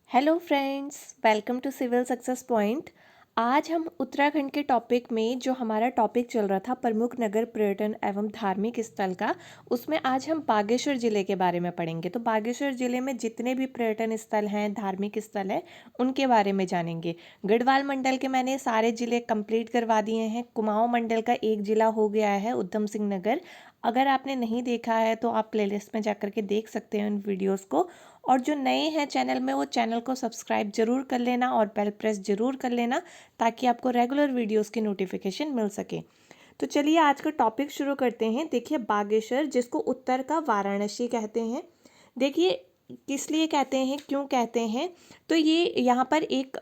Hello friends, welcome to civil success point. आज हम उत्तराखंड के टॉपिक में जो हमारा टॉपिक चल रहा था प्रमुख नगर पर्यटन एवं धार्मिक स्थल का, उसमें आज हम बागेश्वर ज़िले के बारे में पढ़ेंगे। तो बागेश्वर ज़िले में जितने भी पर्यटन स्थल हैं, धार्मिक स्थल हैं, उनके बारे में जानेंगे। गढ़वाल मंडल के मैंने सारे ज़िले कंप्लीट करवा दिए हैं। कुमाऊं मंडल का एक ज़िला हो गया है, उधम सिंह नगर। अगर आपने नहीं देखा है तो आप प्लेलिस्ट में जाकर के देख सकते हैं उन वीडियोज़ को। और जो नए हैं चैनल में, वो चैनल को सब्सक्राइब जरूर कर लेना और बेल प्रेस जरूर कर लेना, ताकि आपको रेगुलर वीडियोस की नोटिफिकेशन मिल सके। तो चलिए आज का टॉपिक शुरू करते हैं। देखिए, बागेश्वर, जिसको उत्तर का वाराणसी कहते हैं। देखिए, किस लिए कहते हैं, क्यों कहते हैं, तो ये यहाँ पर एक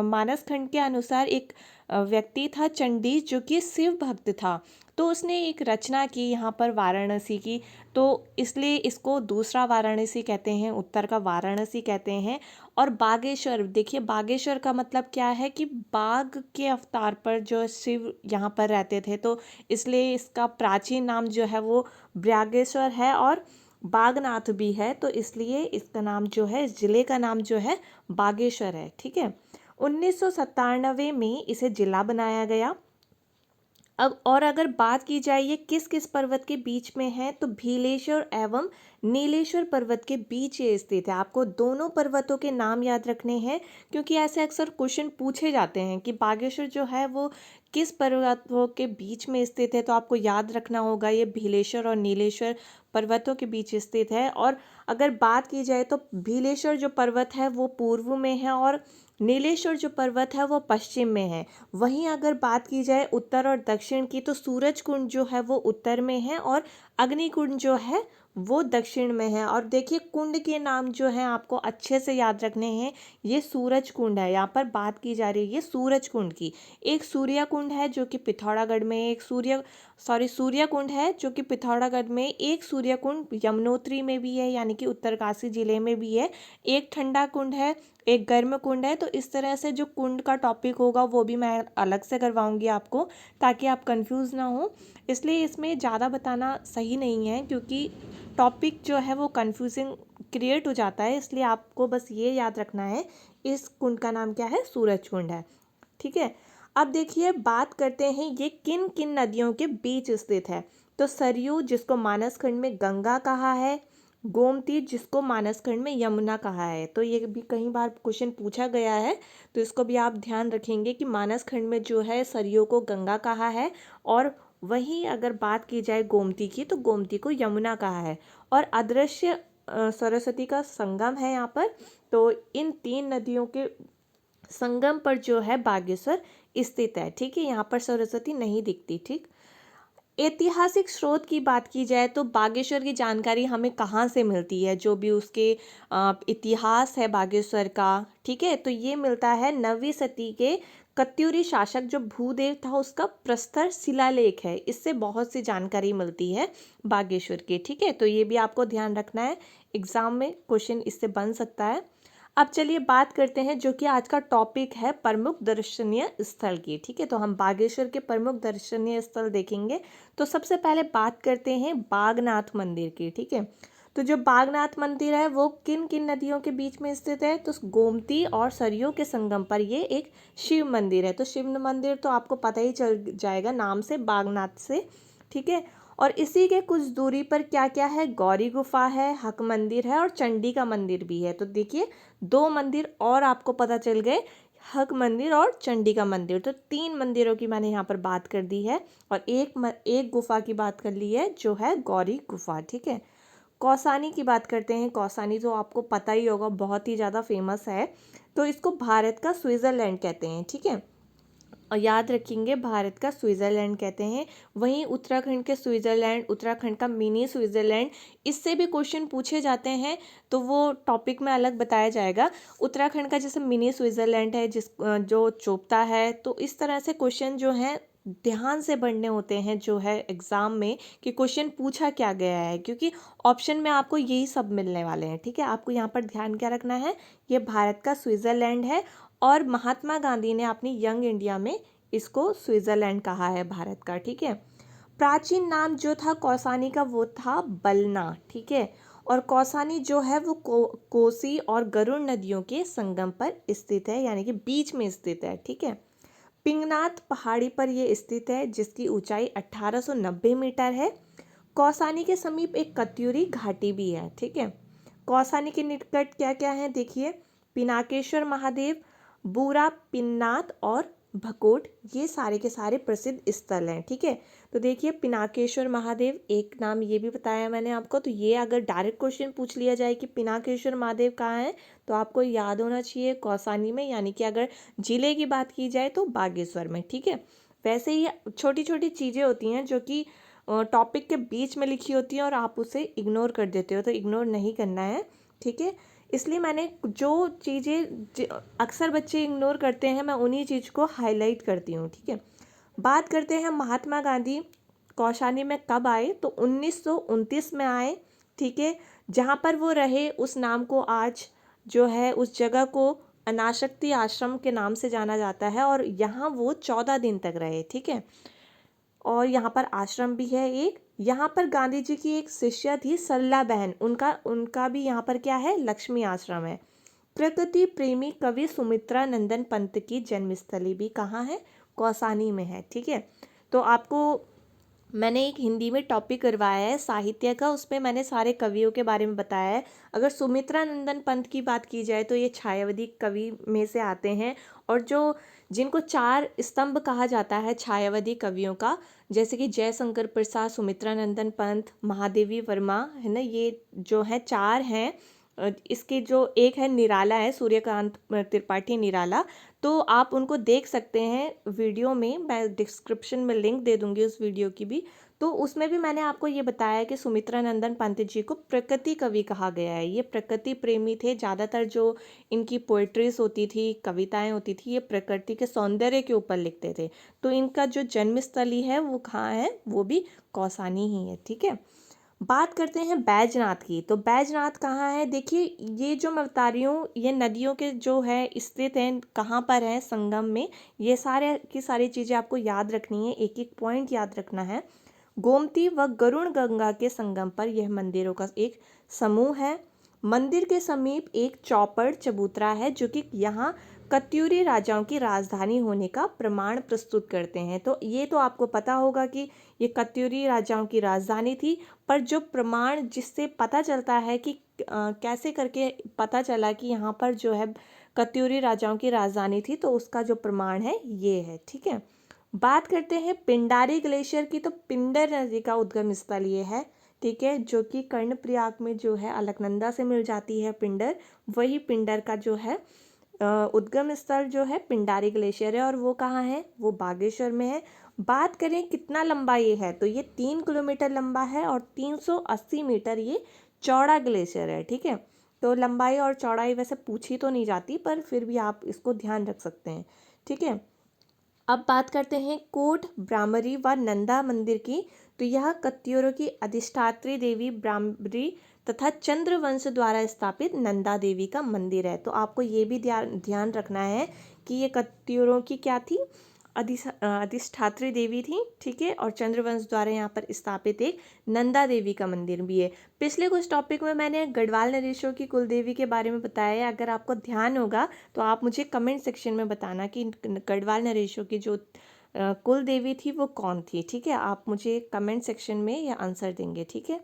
मानस खंड के अनुसार एक व्यक्ति था, चंडी, जो कि शिव भक्त था। तो उसने एक रचना की यहाँ पर वाराणसी की, तो इसलिए इसको दूसरा वाराणसी कहते हैं, उत्तर का वाराणसी कहते हैं। और बागेश्वर, देखिए बागेश्वर का मतलब क्या है कि बाघ के अवतार पर जो शिव यहाँ पर रहते थे, तो इसलिए इसका प्राचीन नाम जो है वो ब्यागेश्वर है और बागनाथ भी है। तो इसलिए इसका नाम जो है, इस जिले का नाम जो है बागेश्वर है। ठीक है, 1997 में इसे जिला बनाया गया। अब और अगर बात की जाए ये किस किस पर्वत के बीच में है, तो भीलेश्वर एवं नीलेश्वर पर्वत के बीच ये स्थित है। आपको दोनों पर्वतों के नाम याद रखने हैं, क्योंकि ऐसे अक्सर क्वेश्चन पूछे जाते हैं कि बागेश्वर जो है वो किस पर्वतों के बीच में स्थित है। तो आपको याद रखना होगा ये भीलेश्वर और नीलेश्वर पर्वतों के बीच स्थित है। और अगर बात की जाए तो भीलेश्वर जो पर्वत है वो पूर्व में है और नीलेश्वर जो पर्वत है वो पश्चिम में है। वहीं अगर बात की जाए उत्तर और दक्षिण की, तो सूरज कुंड जो है वो उत्तर में है और अग्निकुंड जो है वो दक्षिण में है। और देखिए, कुंड के नाम जो है आपको अच्छे से याद रखने हैं। ये सूरज कुंड है, यहाँ पर बात की जा रही है सूरज कुंड की। एक सूर्य कुंड है जो कि पिथौरागढ़ में, एक सूर्य कुंड है जो कि पिथौरागढ़ में, एक सूर्य कुंड यमुनोत्री में भी है, यानी कि उत्तरकाशी जिले में भी है। एक ठंडा कुंड है, एक गर्म कुंड है। तो इस तरह से जो कुंड का टॉपिक होगा वो भी मैं अलग से करवाऊंगी आपको, ताकि आप कंफ्यूज ना हो। इसलिए इसमें ज़्यादा बताना सही नहीं है, क्योंकि टॉपिक जो है वो कंफ्यूजिंग क्रिएट हो जाता है। इसलिए आपको बस ये याद रखना है, इस कुंड का नाम क्या है, सूरज कुंड है। ठीक है, अब देखिए बात करते हैं ये किन किन नदियों के बीच स्थित है। तो सरयू, जिसको मानस खंड में गंगा कहा है, गोमती, जिसको मानस खंड में यमुना कहा है। तो ये भी कई बार क्वेश्चन पूछा गया है, तो इसको भी आप ध्यान रखेंगे कि मानस खंड में जो है सरयू को गंगा कहा है, और वहीं अगर बात की जाए गोमती की, तो गोमती को यमुना कहा है। और अदृश्य सरस्वती का संगम है यहाँ पर। तो इन तीन नदियों के संगम पर जो है बागेश्वर स्थित है। ठीक है, यहाँ पर सरस्वती नहीं दिखती। ठीक, ऐतिहासिक स्रोत की बात की जाए तो बागेश्वर की जानकारी हमें कहाँ से मिलती है, जो भी उसके इतिहास है बागेश्वर का। ठीक है, तो ये मिलता है 9वीं सदी के कत्यूरी शासक जो भूदेव था, उसका प्रस्तर शिलालेख है। इससे बहुत सी जानकारी मिलती है बागेश्वर की। ठीक है, तो ये भी आपको ध्यान रखना है, एग्जाम में क्वेश्चन इससे बन सकता है। अब चलिए बात करते हैं जो कि आज का टॉपिक है, प्रमुख दर्शनीय स्थल की। ठीक है, तो हम बागेश्वर के प्रमुख दर्शनीय स्थल देखेंगे। तो सबसे पहले बात करते हैं बागनाथ मंदिर की। ठीक है, तो जो बागनाथ मंदिर है वो किन किन नदियों के बीच में स्थित है, तो गोमती और सरयू के संगम पर ये एक शिव मंदिर है। तो शिव मंदिर तो आपको पता ही चल जाएगा नाम से, बागनाथ से। ठीक है, और इसी के कुछ दूरी पर क्या क्या है, गौरी गुफा है, हक मंदिर है और चंडी का मंदिर भी है। तो देखिए, दो मंदिर और आपको पता चल गए, हक मंदिर और चंडी का मंदिर। तो तीन मंदिरों की मैंने यहाँ पर बात कर दी है, और एक गुफा की बात कर ली है जो है गौरी गुफा। ठीक है, कौसानी की बात करते हैं। कौसानी तो आपको पता ही होगा, बहुत ही ज़्यादा फेमस है। तो इसको भारत का स्विट्ज़रलैंड कहते हैं। ठीक है, और याद रखेंगे, भारत का स्विट्ज़रलैंड कहते हैं। वहीं उत्तराखंड के स्विट्ज़रलैंड, उत्तराखंड का मिनी स्विट्ज़रलैंड, इससे भी क्वेश्चन पूछे जाते हैं, तो वो टॉपिक में अलग बताया जाएगा। उत्तराखंड का जैसे मिनी स्विट्ज़रलैंड है, जो चोपता है। तो इस तरह से क्वेश्चन जो हैं ध्यान से पढ़ने होते हैं जो है एग्ज़ाम में, कि क्वेश्चन पूछा क्या गया है, क्योंकि ऑप्शन में आपको यही सब मिलने वाले हैं। ठीक है, आपको यहाँ पर ध्यान क्या रखना है, ये भारत का स्विट्ज़रलैंड है, और महात्मा गांधी ने अपनी यंग इंडिया में इसको स्विट्ज़रलैंड कहा है भारत का। ठीक है, प्राचीन नाम जो था कौसानी का वो था बलना। ठीक है, और कौसानी जो है वो कोसी और गरुड़ नदियों के संगम पर स्थित है, यानी कि बीच में स्थित है। ठीक है। पिंगनाथ पहाड़ी पर ये स्थित है जिसकी ऊंचाई 1890 मीटर है। कौसानी के समीप एक कत्यूरी घाटी भी है। ठीक है। कौसानी के निकट क्या क्या है देखिए, पिनाकेश्वर महादेव, बूरा पिन्नाथ और भकोट, ये सारे के सारे प्रसिद्ध स्थल हैं। ठीक है। तो देखिए पिनाकेश्वर महादेव एक नाम ये भी बताया मैंने आपको, तो ये अगर डायरेक्ट क्वेश्चन पूछ लिया जाए कि पिनाकेश्वर महादेव कहाँ है तो आपको याद होना चाहिए कौसानी में, यानी कि अगर जिले की बात की जाए तो बागेश्वर में। ठीक है। वैसे ही छोटी छोटी चीज़ें होती हैं जो कि टॉपिक के बीच में लिखी होती है और आप उसे इग्नोर कर देते हो, तो इग्नोर नहीं करना है। ठीक है। इसलिए मैंने जो चीज़ें अक्सर बच्चे इग्नोर करते हैं मैं उन्हीं चीज़ को हाईलाइट करती हूँ। ठीक है। बात करते हैं महात्मा गांधी कौशानी में कब आए, तो 1929 में आए। ठीक है। जहाँ पर वो रहे उस नाम को आज जो है उस जगह को अनाशक्ति आश्रम के नाम से जाना जाता है और यहाँ वो 14 दिन तक रहे। ठीक है। और यहाँ पर आश्रम भी है एक। यहाँ पर गांधी जी की एक शिष्या थी सरला बहन, उनका उनका भी यहाँ पर क्या है, लक्ष्मी आश्रम है। प्रकृति प्रेमी कवि सुमित्रा नंदन पंत की जन्मस्थली भी कहाँ है, कौसानी में है। ठीक है। तो आपको मैंने एक हिंदी में टॉपिक करवाया है साहित्य का, उसमें मैंने सारे कवियों के बारे में बताया है। अगर सुमित्रा नंदन पंत की बात की जाए तो ये छायावादी कवि में से आते हैं, और जो जिनको चार स्तंभ कहा जाता है छायावादी कवियों का, जैसे कि जयशंकर प्रसाद, सुमित्रा नंदन पंत, महादेवी वर्मा, है ना, ये जो है चार हैं। इसके जो एक है निराला है, सूर्यकांत त्रिपाठी निराला, तो आप उनको देख सकते हैं वीडियो में, मैं डिस्क्रिप्शन में लिंक दे दूंगी उस वीडियो की भी। तो उसमें भी मैंने आपको ये बताया कि सुमित्रा नंदन पंत जी को प्रकृति कवि कहा गया है। ये प्रकृति प्रेमी थे, ज़्यादातर जो इनकी पोइट्रीज होती थी, कविताएं होती थी, ये प्रकृति के सौंदर्य के ऊपर लिखते थे। तो इनका जो जन्मस्थली है वो कहाँ है, वो भी कौसानी ही है। ठीक है। बात करते हैं बैजनाथ की, तो बैजनाथ कहाँ है, देखिए ये जो मैं बता रही हूँ ये नदियों के जो है स्थित हैं, कहाँ पर है, संगम में। ये सारे की सारी चीज़ें आपको याद रखनी है, एक एक पॉइंट याद रखना है। गोमती व गरुण गंगा के संगम पर यह मंदिरों का एक समूह है। मंदिर के समीप एक चौपड़ चबूतरा है जो कि यहाँ कत्यूरी राजाओं की राजधानी होने का प्रमाण प्रस्तुत करते हैं। तो ये तो आपको पता होगा कि ये कत्यूरी राजाओं की राजधानी थी, पर जो प्रमाण जिससे पता चलता है कि कैसे करके पता चला कि यहाँ पर जो है कत्यूरी राजाओं की राजधानी थी, तो उसका जो प्रमाण है ये है। ठीक है। बात करते हैं पिंडारी ग्लेशियर की, तो पिंडर नदी का उद्गम स्थल ये है। ठीक है। जो कि कर्णप्रयाग में जो है अलकनंदा से मिल जाती है पिंडर, वही पिंडर का जो है उद्गम स्थल जो है पिंडारी ग्लेशियर है, और वो कहाँ है, वो बागेश्वर में है। बात करें कितना लंबा ये है, तो ये 3 किलोमीटर लंबा है और 380 मीटर ये चौड़ा ग्लेशियर है। ठीक है। तो लंबाई और चौड़ाई वैसे पूछी तो नहीं जाती, पर फिर भी आप इसको ध्यान रख सकते हैं। ठीक है। अब बात करते हैं कोट ब्राह्मरी व नंदा मंदिर की, तो यह कत्यूरों की अधिष्ठात्री देवी ब्राह्मरी तथा चंद्रवंश द्वारा स्थापित नंदा देवी का मंदिर है। तो आपको ये भी ध्यान रखना है कि ये कत्यूरों की क्या थी, अधिष्ठात्री देवी थी। ठीक है। और चंद्रवंश द्वारा यहाँ पर स्थापित एक नंदा देवी का मंदिर भी है। पिछले कुछ टॉपिक में मैंने गढ़वाल नरेशों की कुल देवी के बारे में बताया है, अगर आपको ध्यान होगा तो आप मुझे कमेंट सेक्शन में बताना कि गढ़वाल नरेशों की जो कुल देवी थी वो कौन थी। ठीक है। आप मुझे कमेंट सेक्शन में यह आंसर देंगे। ठीक है।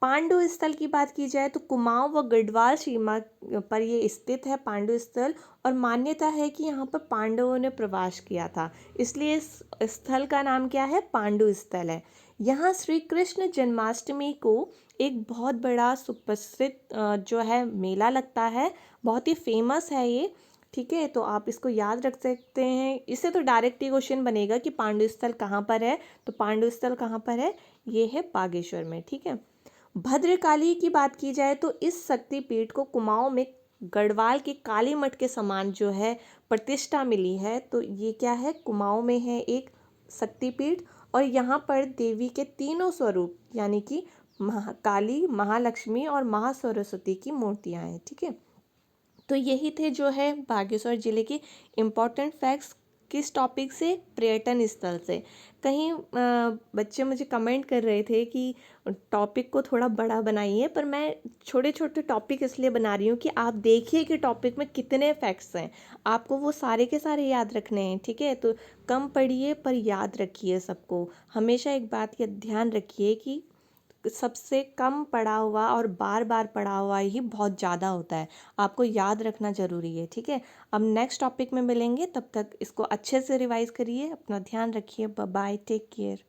पांडु स्थल की बात की जाए तो कुमाऊं व गढ़वाल सीमा पर ये स्थित है पांडु स्थल, और मान्यता है कि यहाँ पर पांडवों ने प्रवास किया था, इसलिए इस स्थल का नाम क्या है, पांडु स्थल है। यहाँ श्री कृष्ण जन्माष्टमी को एक बहुत बड़ा सुप्रसिद्ध जो है मेला लगता है, बहुत ही फेमस है ये। ठीक है। तो आप इसको याद रख सकते हैं, इससे तो डायरेक्ट ही क्वेश्चन बनेगा कि पांडु स्थल कहाँ पर है, तो पांडु स्थल कहाँ पर है, ये है बागेश्वर में। ठीक है। भद्रकाली की बात की जाए तो इस शक्तिपीठ को कुमाऊं में गढ़वाल के काली मठ के समान जो है प्रतिष्ठा मिली है। तो ये क्या है, कुमाऊं में है एक शक्तिपीठ, और यहाँ पर देवी के तीनों स्वरूप यानी कि काली, महालक्ष्मी और महासरस्वती की मूर्तियाँ हैं। ठीक है। तो यही थे जो है बागेश्वर जिले के इम्पोर्टेंट फैक्ट्स किस टॉपिक से? पर्यटन स्थल से। कहीं बच्चे मुझे कमेंट कर रहे थे कि टॉपिक को थोड़ा बड़ा बनाइए, पर मैं छोटे छोटे टॉपिक इसलिए बना रही हूँ कि आप देखिए कि टॉपिक में कितने फैक्ट्स हैं। आपको वो सारे के सारे याद रखने हैं, ठीक है? तो कम पढ़िए पर याद रखिए सबको। हमेशा एक बात का ध्यान रखिए कि सबसे कम पढ़ा हुआ और बार बार पढ़ा हुआ ही बहुत ज़्यादा होता है। आपको याद रखना ज़रूरी है, ठीक है? अब नेक्स्ट टॉपिक में मिलेंगे, तब तक इसको अच्छे से रिवाइज करिए। अपना ध्यान रखिए। Bye bye, take care.